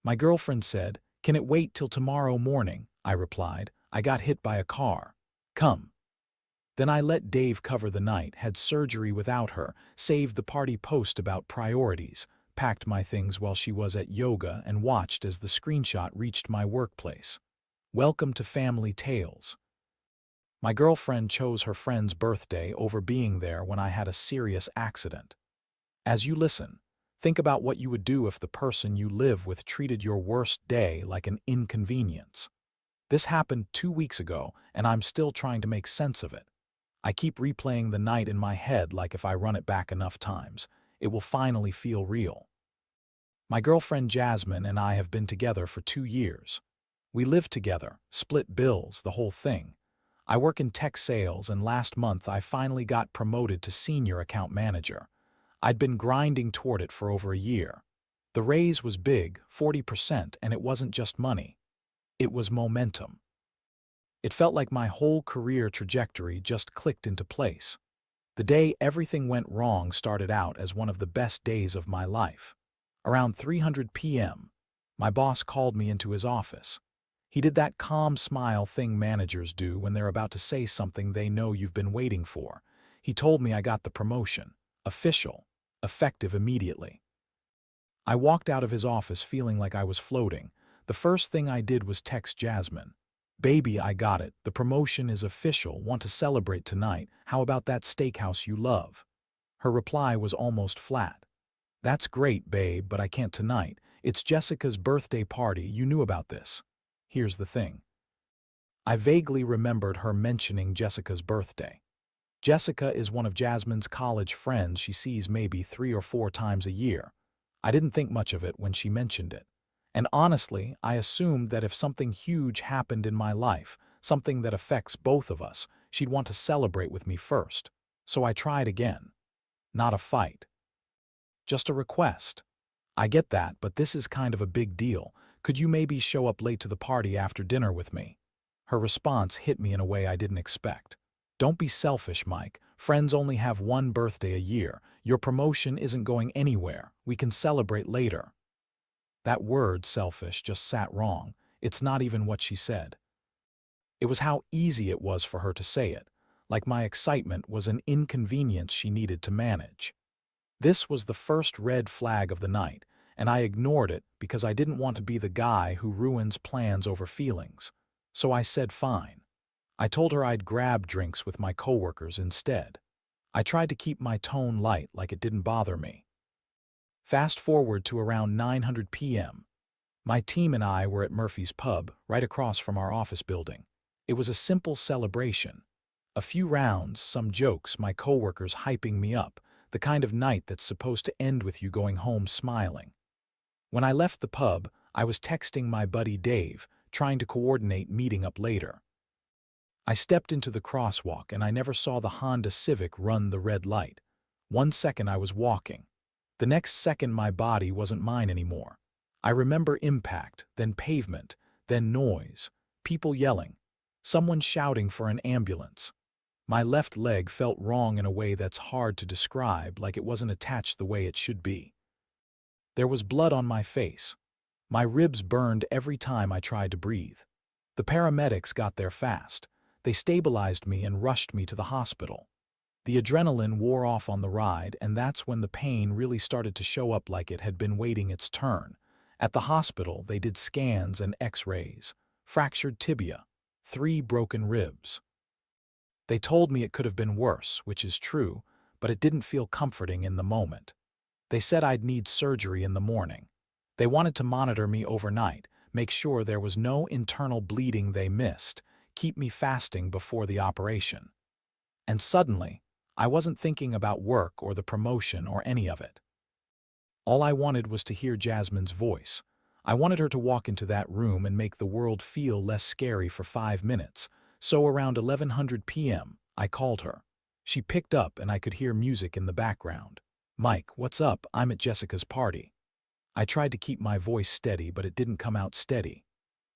My girlfriend said, "Can it wait till tomorrow morning?" I replied, "I got hit by a car. Come." Then I let Dave cover the night, had surgery without her, saved the party post about priorities, packed my things while she was at yoga, and watched as the screenshot reached my workplace. Welcome to Family Tales. My girlfriend chose her friend's birthday over being there when I had a serious accident. As you listen, think about what you would do if the person you live with treated your worst day like an inconvenience. This happened 2 weeks ago, and I'm still trying to make sense of it. I keep replaying the night in my head like if I run it back enough times, it will finally feel real. My girlfriend Jasmine and I have been together for 2 years. We live together, split bills, the whole thing. I work in tech sales, and last month I finally got promoted to senior account manager. I'd been grinding toward it for over a year. The raise was big, 40%, and it wasn't just money. It was momentum. It felt like my whole career trajectory just clicked into place. The day everything went wrong started out as one of the best days of my life. Around 3:00 p.m., my boss called me into his office. He did that calm smile thing managers do when they're about to say something they know you've been waiting for. He told me I got the promotion. Official. Effective immediately. I walked out of his office feeling like I was floating. The first thing I did was text Jasmine. "Baby, I got it. The promotion is official. Want to celebrate tonight? How about that steakhouse you love?" Her reply was almost flat. "That's great, babe, but I can't tonight. It's Jessica's birthday party. You knew about this." Here's the thing. I vaguely remembered her mentioning Jessica's birthday. Jessica is one of Jasmine's college friends she sees maybe 3 or 4 times a year. I didn't think much of it when she mentioned it. And honestly, I assumed that if something huge happened in my life, something that affects both of us, she'd want to celebrate with me first. So I tried again. Not a fight. Just a request. "I get that, but this is kind of a big deal. Could you maybe show up late to the party after dinner with me?" Her response hit me in a way I didn't expect. "Don't be selfish, Mike. Friends only have one birthday a year. Your promotion isn't going anywhere. We can celebrate later." That word, selfish, just sat wrong. It's not even what she said. It was how easy it was for her to say it, like my excitement was an inconvenience she needed to manage. This was the first red flag of the night, and I ignored it because I didn't want to be the guy who ruins plans over feelings. So I said fine. I told her I'd grab drinks with my coworkers instead. I tried to keep my tone light, like it didn't bother me. Fast forward to around 9:00 p.m. My team and I were at Murphy's Pub, right across from our office building. It was a simple celebration. A few rounds, some jokes, my coworkers hyping me up, the kind of night that's supposed to end with you going home smiling. When I left the pub, I was texting my buddy Dave, trying to coordinate meeting up later. I stepped into the crosswalk and I never saw the Honda Civic run the red light. 1 second I was walking. The next second my body wasn't mine anymore. I remember impact, then pavement, then noise, people yelling, someone shouting for an ambulance. My left leg felt wrong in a way that's hard to describe, like it wasn't attached the way it should be. There was blood on my face. My ribs burned every time I tried to breathe. The paramedics got there fast. They stabilized me and rushed me to the hospital. The adrenaline wore off on the ride, and that's when the pain really started to show up like it had been waiting its turn. At the hospital, they did scans and x-rays. Fractured tibia, 3 broken ribs. They told me it could have been worse, which is true, but it didn't feel comforting in the moment. They said I'd need surgery in the morning. They wanted to monitor me overnight, make sure there was no internal bleeding they missed, keep me fasting before the operation. And suddenly, I wasn't thinking about work or the promotion or any of it. All I wanted was to hear Jasmine's voice. I wanted her to walk into that room and make the world feel less scary for 5 minutes. So around 11:00 p.m., I called her. She picked up and I could hear music in the background. "Mike, what's up? I'm at Jessica's party." I tried to keep my voice steady, but it didn't come out steady.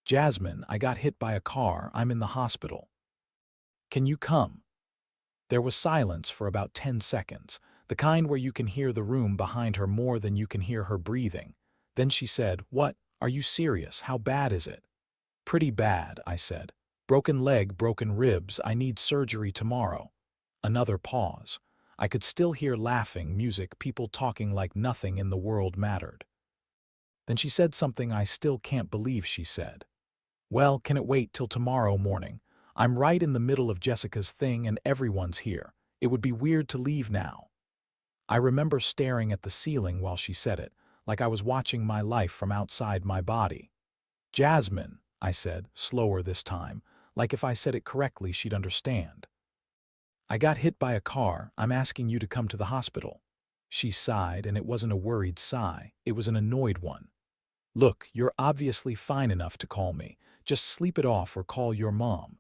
"Jasmine, I got hit by a car. I'm in the hospital. Can you come?" There was silence for about 10 seconds, the kind where you can hear the room behind her more than you can hear her breathing. Then she said, "What? Are you serious? How bad is it? Pretty bad, I said. Broken leg, broken ribs, I need surgery tomorrow. Another pause. I could still hear laughing, music, people talking like nothing in the world mattered. Then she said something I still can't believe she said. Well, can it wait till tomorrow morning? I'm right in the middle of Jessica's thing and everyone's here. It would be weird to leave now. I remember staring at the ceiling while she said it, like I was watching my life from outside my body. Jasmine, I said, slower this time, like if I said it correctly she'd understand. I got hit by a car. I'm asking you to come to the hospital. She sighed, and it wasn't a worried sigh. It was an annoyed one. Look, you're obviously fine enough to call me. Just sleep it off or call your mom.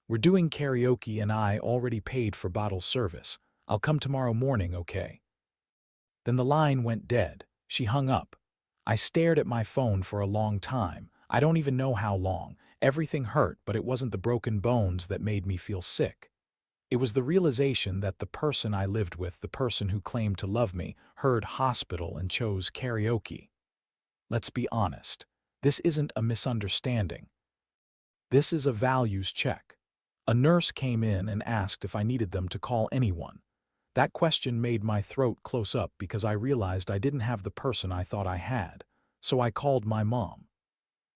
We're doing karaoke and I already paid for bottle service. I'll come tomorrow morning, okay? Then the line went dead. She hung up. I stared at my phone for a long time. I don't even know how long. Everything hurt, but it wasn't the broken bones that made me feel sick. It was the realization that the person I lived with, the person who claimed to love me, heard hospital and chose karaoke. Let's be honest. This isn't a misunderstanding. This is a values check. A nurse came in and asked if I needed them to call anyone. That question made my throat close up because I realized I didn't have the person I thought I had. So I called my mom.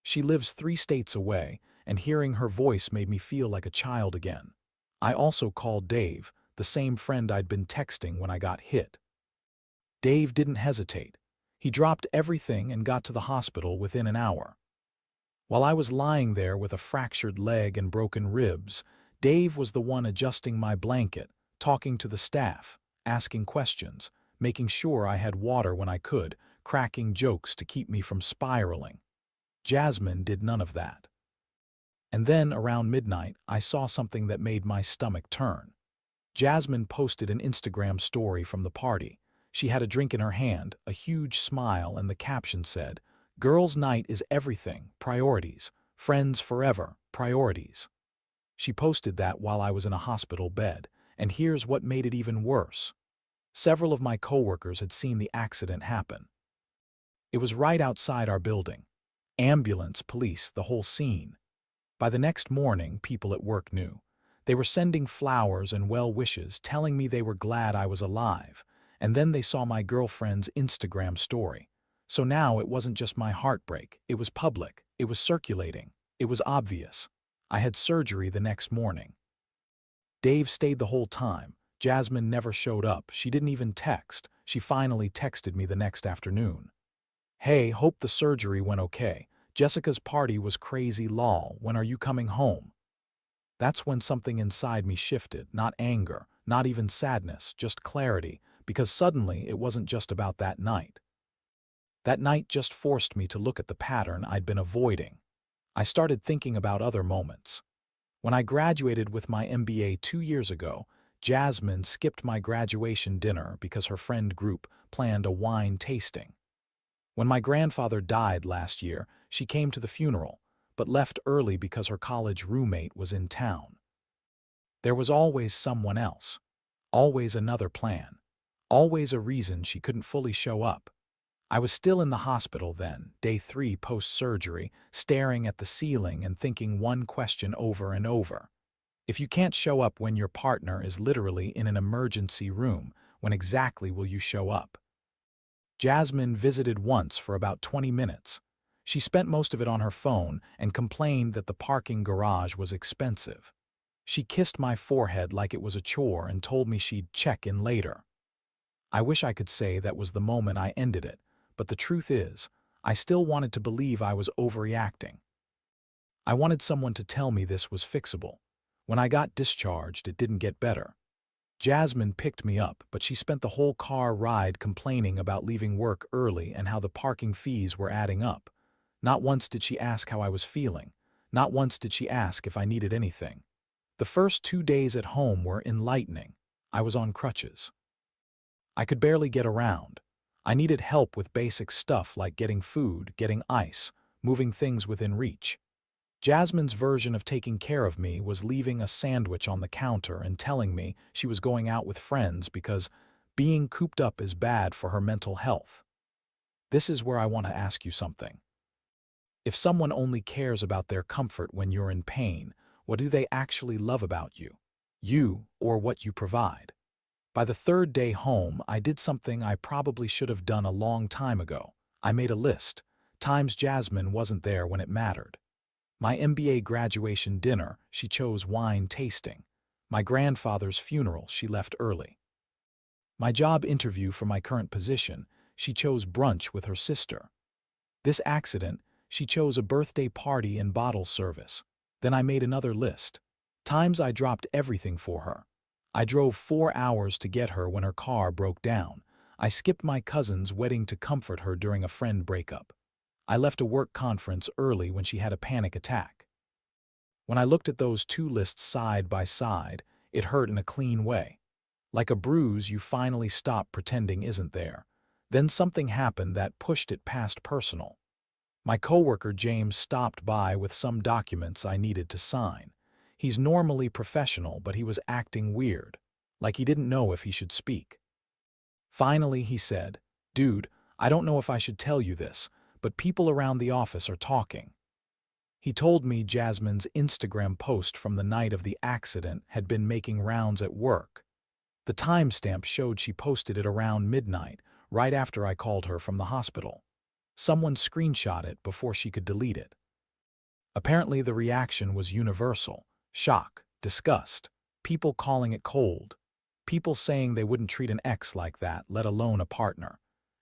She lives 3 states away, and hearing her voice made me feel like a child again. I also called Dave, the same friend I'd been texting when I got hit. Dave didn't hesitate. He dropped everything and got to the hospital within an hour. While I was lying there with a fractured leg and broken ribs, Dave was the one adjusting my blanket, talking to the staff, asking questions, making sure I had water when I could, cracking jokes to keep me from spiraling. Jasmine did none of that. And then, around midnight, I saw something that made my stomach turn. Jasmine posted an Instagram story from the party. She had a drink in her hand, a huge smile, and the caption said, "Girls' night is everything, priorities. Friends forever, priorities." She posted that while I was in a hospital bed, and here's what made it even worse. Several of my coworkers had seen the accident happen. It was right outside our building. Ambulance, police, the whole scene. By the next morning, people at work knew. They were sending flowers and well wishes, telling me they were glad I was alive. And then they saw my girlfriend's Instagram story. So now it wasn't just my heartbreak. It was public. It was circulating. It was obvious. I had surgery the next morning. Dave stayed the whole time. Jasmine never showed up. She didn't even text. She finally texted me the next afternoon. "Hey, hope the surgery went okay. Jessica's party was crazy lol. When are you coming home?" That's when something inside me shifted, not anger, not even sadness, just clarity, because suddenly it wasn't just about that night. That night just forced me to look at the pattern I'd been avoiding. I started thinking about other moments. When I graduated with my MBA 2 years ago, Jasmine skipped my graduation dinner because her friend group planned a wine tasting. When my grandfather died last year, she came to the funeral, but left early because her college roommate was in town. There was always someone else, always another plan, always a reason she couldn't fully show up. I was still in the hospital then, day 3 post-surgery, staring at the ceiling and thinking one question over and over. If you can't show up when your partner is literally in an emergency room, when exactly will you show up? Jasmine visited once for about 20 minutes. She spent most of it on her phone and complained that the parking garage was expensive. She kissed my forehead like it was a chore and told me she'd check in later. I wish I could say that was the moment I ended it, but the truth is, I still wanted to believe I was overreacting. I wanted someone to tell me this was fixable. When I got discharged, it didn't get better. Jasmine picked me up, but she spent the whole car ride complaining about leaving work early and how the parking fees were adding up. Not once did she ask how I was feeling. Not once did she ask if I needed anything. The first 2 days at home were enlightening. I was on crutches. I could barely get around. I needed help with basic stuff like getting food, getting ice, moving things within reach. Jasmine's version of taking care of me was leaving a sandwich on the counter and telling me she was going out with friends because being cooped up is bad for her mental health. This is where I want to ask you something. If someone only cares about their comfort when you're in pain, what do they actually love about you? You or what you provide? By the third day home, I did something I probably should have done a long time ago. I made a list. Times Jasmine wasn't there when it mattered. My MBA graduation dinner, she chose wine tasting. My grandfather's funeral, she left early. My job interview for my current position, she chose brunch with her sister. This accident, she chose a birthday party and bottle service. Then I made another list. Times I dropped everything for her. I drove 4 hours to get her when her car broke down. I skipped my cousin's wedding to comfort her during a friend breakup. I left a work conference early when she had a panic attack. When I looked at those two lists side by side, it hurt in a clean way. Like a bruise you finally stop pretending isn't there. Then something happened that pushed it past personal. My coworker James stopped by with some documents I needed to sign. He's normally professional, but he was acting weird, like he didn't know if he should speak. Finally, he said, "Dude, I don't know if I should tell you this, but people around the office are talking." He told me Jasmine's Instagram post from the night of the accident had been making rounds at work. The timestamp showed she posted it around midnight, right after I called her from the hospital. Someone screenshot it before she could delete it. Apparently, the reaction was universal. Shock, disgust, people calling it cold, people saying they wouldn't treat an ex like that, let alone a partner.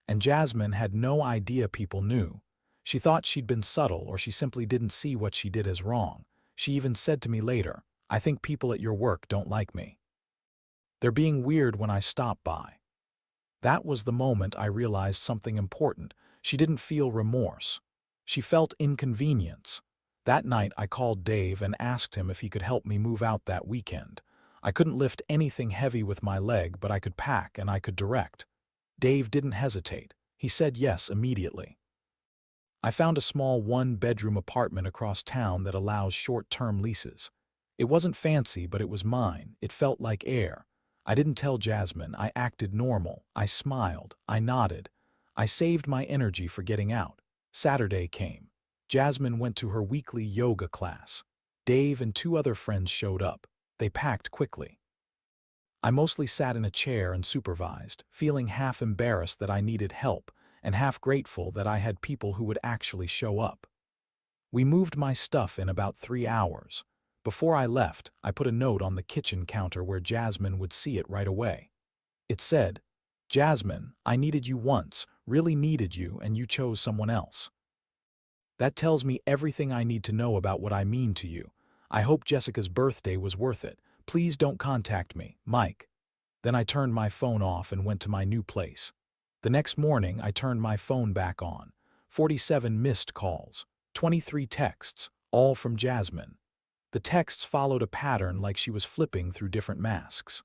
And Jasmine had no idea people knew. She thought she'd been subtle, or she simply didn't see what she did as wrong. She even said to me later, "I think people at your work don't like me. They're being weird when I stop by." That was the moment I realized something important. She didn't feel remorse. She felt inconvenience. That night I called Dave and asked him if he could help me move out that weekend. I couldn't lift anything heavy with my leg, but I could pack and I could direct. Dave didn't hesitate. He said yes immediately. I found a small one-bedroom apartment across town that allows short-term leases. It wasn't fancy, but it was mine. It felt like air. I didn't tell Jasmine. I acted normal. I smiled. I nodded. I saved my energy for getting out. Saturday came. Jasmine went to her weekly yoga class. Dave and 2 other friends showed up. They packed quickly. I mostly sat in a chair and supervised, feeling half embarrassed that I needed help and half grateful that I had people who would actually show up. We moved my stuff in about 3 hours. Before I left, I put a note on the kitchen counter where Jasmine would see it right away. It said, "Jasmine, I needed you once, really needed you, and you chose someone else. That tells me everything I need to know about what I mean to you. I hope Jessica's birthday was worth it. Please don't contact me, Mike." Then I turned my phone off and went to my new place. The next morning, I turned my phone back on. 47 missed calls, 23 texts, all from Jasmine. The texts followed a pattern like she was flipping through different masks.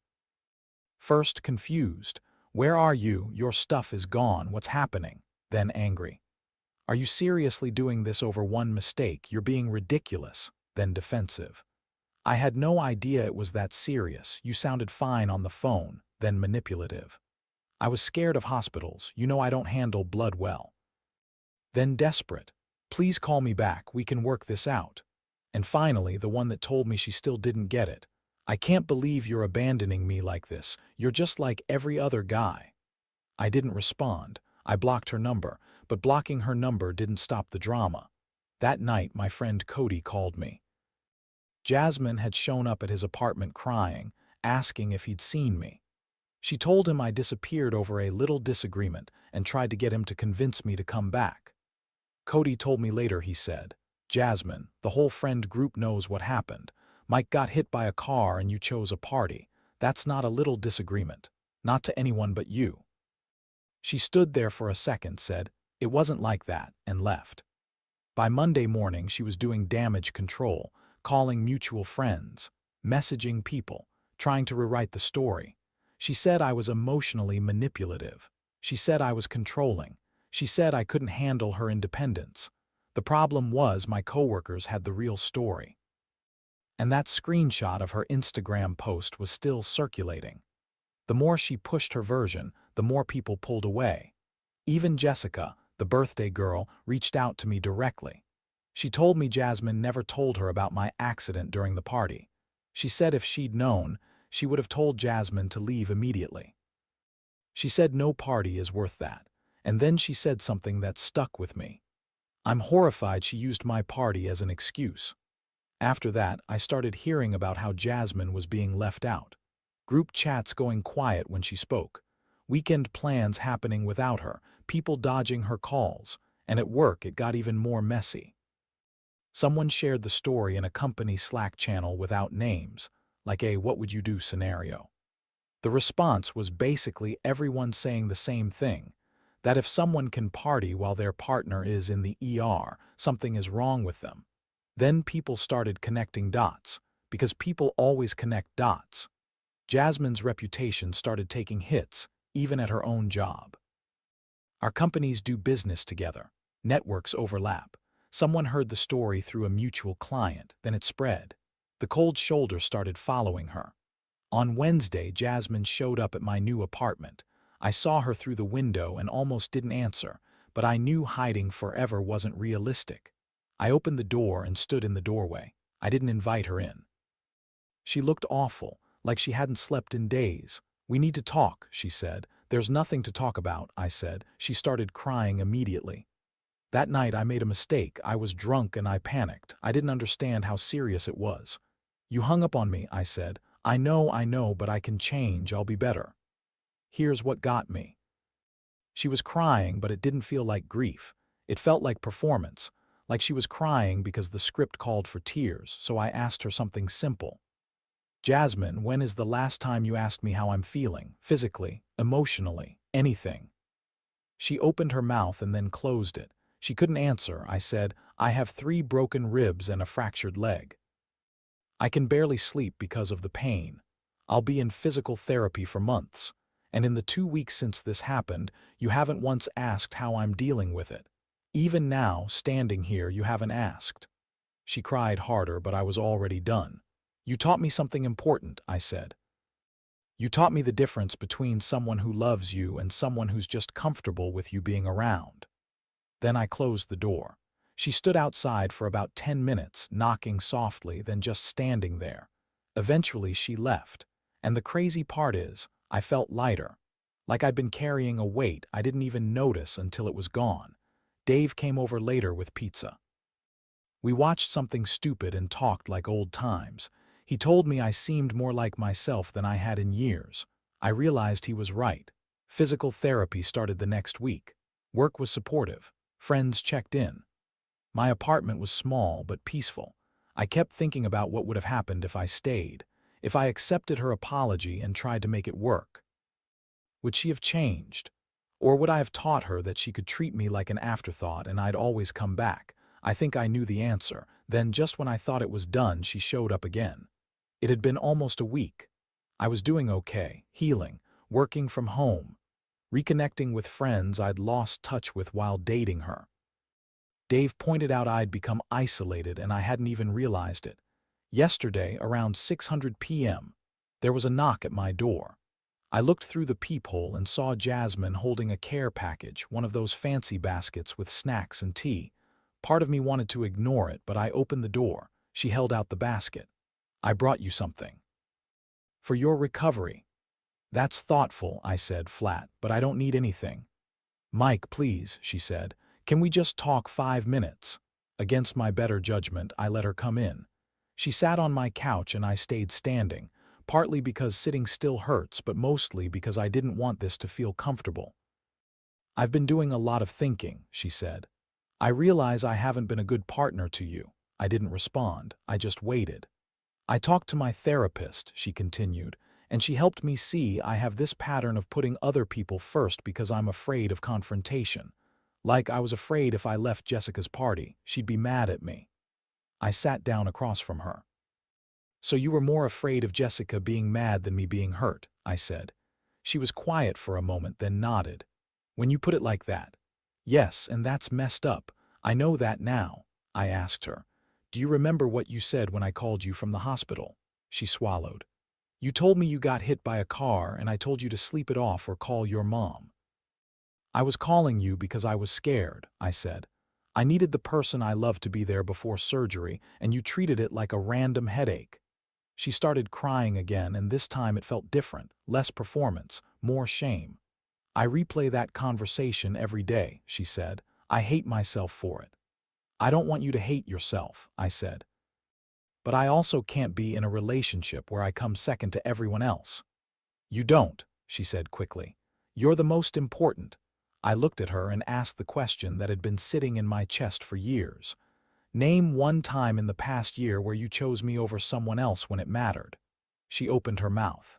First, confused. "Where are you? Your stuff is gone. What's happening?" Then angry. "Are you seriously doing this over one mistake? You're being ridiculous." Then defensive. "I had no idea it was that serious. You sounded fine on the phone." Then manipulative. "I was scared of hospitals. You know I don't handle blood well." Then desperate. "Please call me back. We can work this out." And finally, the one that told me she still didn't get it. "I can't believe you're abandoning me like this. You're just like every other guy." I didn't respond. I blocked her number, but blocking her number didn't stop the drama. That night, my friend Cody called me. Jasmine had shown up at his apartment crying, asking if he'd seen me. She told him I disappeared over a little disagreement and tried to get him to convince me to come back. Cody told me later, he said, "Jasmine, the whole friend group knows what happened. Mike got hit by a car and you chose a party. That's not a little disagreement. Not to anyone but you." She stood there for a second, said, "It wasn't like that," and left. By Monday morning, she was doing damage control, calling mutual friends, messaging people, trying to rewrite the story. She said I was emotionally manipulative. She said I was controlling. She said I couldn't handle her independence. The problem was my coworkers had the real story. And that screenshot of her Instagram post was still circulating. The more she pushed her version, the more people pulled away. Even Jessica, the birthday girl, reached out to me directly. She told me Jasmine never told her about my accident during the party. She said if she'd known, she would have told Jasmine to leave immediately. She said no party is worth that, and then she said something that stuck with me. I'm horrified she used my party as an excuse. After that, I started hearing about how Jasmine was being left out. Group chats going quiet when she spoke. Weekend plans happening without her, people dodging her calls, and at work it got even more messy. Someone shared the story in a company Slack channel without names, like a "what would you do" scenario. The response was basically everyone saying the same thing, that if someone can party while their partner is in the ER, something is wrong with them. Then people started connecting dots, because people always connect dots. Jasmine's reputation started taking hits, even at her own job. Our companies do business together. Networks overlap. Someone heard the story through a mutual client, then it spread. The cold shoulder started following her. On Wednesday, Jasmine showed up at my new apartment. I saw her through the window and almost didn't answer, but I knew hiding forever wasn't realistic. I opened the door and stood in the doorway. I didn't invite her in. She looked awful, like she hadn't slept in days. "We need to talk," she said. "There's nothing to talk about," I said. She started crying immediately. That night I made a mistake. I was drunk and I panicked. I didn't understand how serious it was. "You hung up on me," I said. I know, but I can change. I'll be better." Here's what got me. She was crying, but it didn't feel like grief. It felt like performance, like she was crying because the script called for tears, so I asked her something simple. "Jasmine, when is the last time you asked me how I'm feeling? Physically, emotionally, anything?" She opened her mouth and then closed it. She couldn't answer. I said, "I have 3 broken ribs and a fractured leg. I can barely sleep because of the pain. I'll be in physical therapy for months. And in the 2 weeks since this happened, you haven't once asked how I'm dealing with it. Even now, standing here, you haven't asked." She cried harder, but I was already done. "You taught me something important," I said. "You taught me the difference between someone who loves you and someone who's just comfortable with you being around." Then I closed the door. She stood outside for about 10 minutes, knocking softly, then just standing there. Eventually she left. And the crazy part is, I felt lighter. Like I'd been carrying a weight I didn't even notice until it was gone. Dave came over later with pizza. We watched something stupid and talked like old times. He told me I seemed more like myself than I had in years. I realized he was right. Physical therapy started the next week. Work was supportive. Friends checked in. My apartment was small but peaceful. I kept thinking about what would have happened if I stayed, if I accepted her apology and tried to make it work. Would she have changed? Or would I have taught her that she could treat me like an afterthought and I'd always come back? I think I knew the answer. Then, just when I thought it was done, she showed up again. It had been almost a week. I was doing okay, healing, working from home, reconnecting with friends I'd lost touch with while dating her. Dave pointed out I'd become isolated and I hadn't even realized it. Yesterday, around 6:00 p.m., there was a knock at my door. I looked through the peephole and saw Jasmine holding a care package, one of those fancy baskets with snacks and tea. Part of me wanted to ignore it, but I opened the door. She held out the basket. "I brought you something. For your recovery." "That's thoughtful," I said flat, "but I don't need anything." "Mike, please," she said. "Can we just talk 5 minutes?" Against my better judgment, I let her come in. She sat on my couch and I stayed standing, partly because sitting still hurts, but mostly because I didn't want this to feel comfortable. "I've been doing a lot of thinking," she said. "I realize I haven't been a good partner to you." I didn't respond. I just waited. "I talked to my therapist," she continued, "and she helped me see I have this pattern of putting other people first because I'm afraid of confrontation. Like I was afraid if I left Jessica's party, she'd be mad at me." I sat down across from her. "So you were more afraid of Jessica being mad than me being hurt," I said. She was quiet for a moment, then nodded. "When you put it like that." "Yes, and that's messed up. I know that now." I asked her, "Do you remember what you said when I called you from the hospital?" She swallowed. "You told me you got hit by a car and I told you to sleep it off or call your mom." "I was calling you because I was scared," I said. I needed the person I loved to be there before surgery, and you treated it like a random headache. She started crying again, and this time it felt different, less performance, more shame. I replay that conversation every day, she said. I hate myself for it. I don't want you to hate yourself, I said. But I also can't be in a relationship where I come second to everyone else. You don't, she said quickly. You're the most important. I looked at her and asked the question that had been sitting in my chest for years. Name one time in the past year where you chose me over someone else when it mattered. She opened her mouth.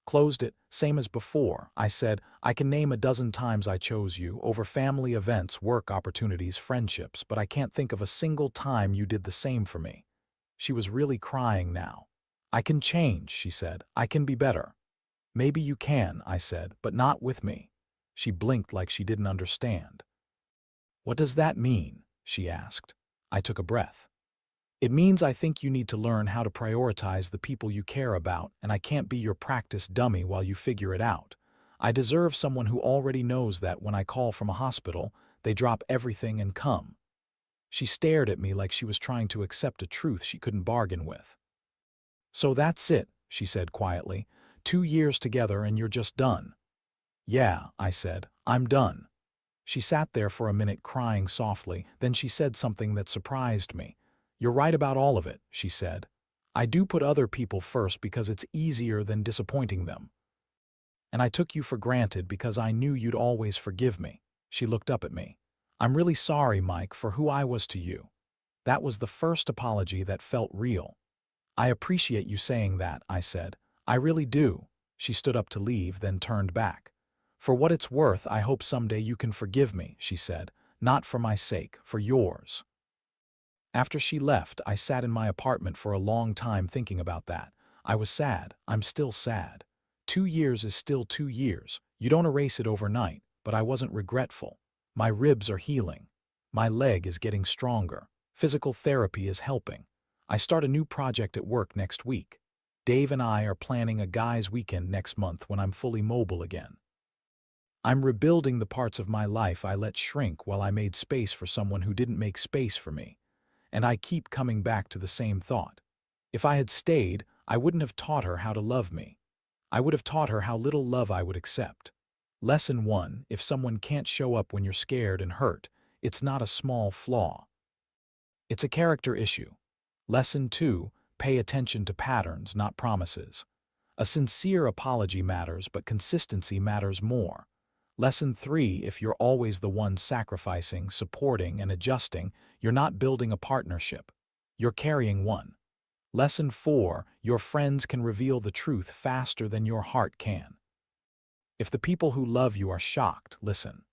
Closed it, same as before. I said, I can name a dozen times I chose you, over family events, work opportunities, friendships, but I can't think of a single time you did the same for me. She was really crying now. I can change, she said. I can be better. Maybe you can, I said, but not with me. She blinked like she didn't understand. What does that mean? She asked. I took a breath. It means I think you need to learn how to prioritize the people you care about, and I can't be your practice dummy while you figure it out. I deserve someone who already knows that when I call from a hospital, they drop everything and come. She stared at me like she was trying to accept a truth she couldn't bargain with. So that's it, she said quietly. 2 years together and you're just done. Yeah, I said, I'm done. She sat there for a minute crying softly, then she said something that surprised me. You're right about all of it, she said. I do put other people first because it's easier than disappointing them. And I took you for granted because I knew you'd always forgive me. She looked up at me. I'm really sorry, Mike, for who I was to you. That was the first apology that felt real. I appreciate you saying that, I said. I really do. She stood up to leave, then turned back. For what it's worth, I hope someday you can forgive me, she said. Not for my sake, for yours. After she left, I sat in my apartment for a long time thinking about that. I was sad. I'm still sad. 2 years is still 2 years. You don't erase it overnight, but I wasn't regretful. My ribs are healing. My leg is getting stronger. Physical therapy is helping. I start a new project at work next week. Dave and I are planning a guys' weekend next month when I'm fully mobile again. I'm rebuilding the parts of my life I let shrink while I made space for someone who didn't make space for me. And I keep coming back to the same thought. If I had stayed, I wouldn't have taught her how to love me. I would have taught her how little love I would accept. Lesson 1, if someone can't show up when you're scared and hurt, it's not a small flaw. It's a character issue. Lesson 2, pay attention to patterns, not promises. A sincere apology matters, but consistency matters more. Lesson 3, if you're always the one sacrificing, supporting, and adjusting, you're not building a partnership. You're carrying one. Lesson 4, your friends can reveal the truth faster than your heart can. If the people who love you are shocked, listen.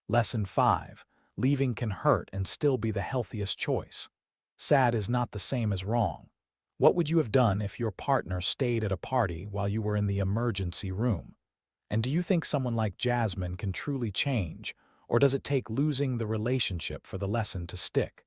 Lesson 5, leaving can hurt and still be the healthiest choice. Sad is not the same as wrong. What would you have done if your partner stayed at a party while you were in the emergency room? And do you think someone like Jasmine can truly change, or does it take losing the relationship for the lesson to stick?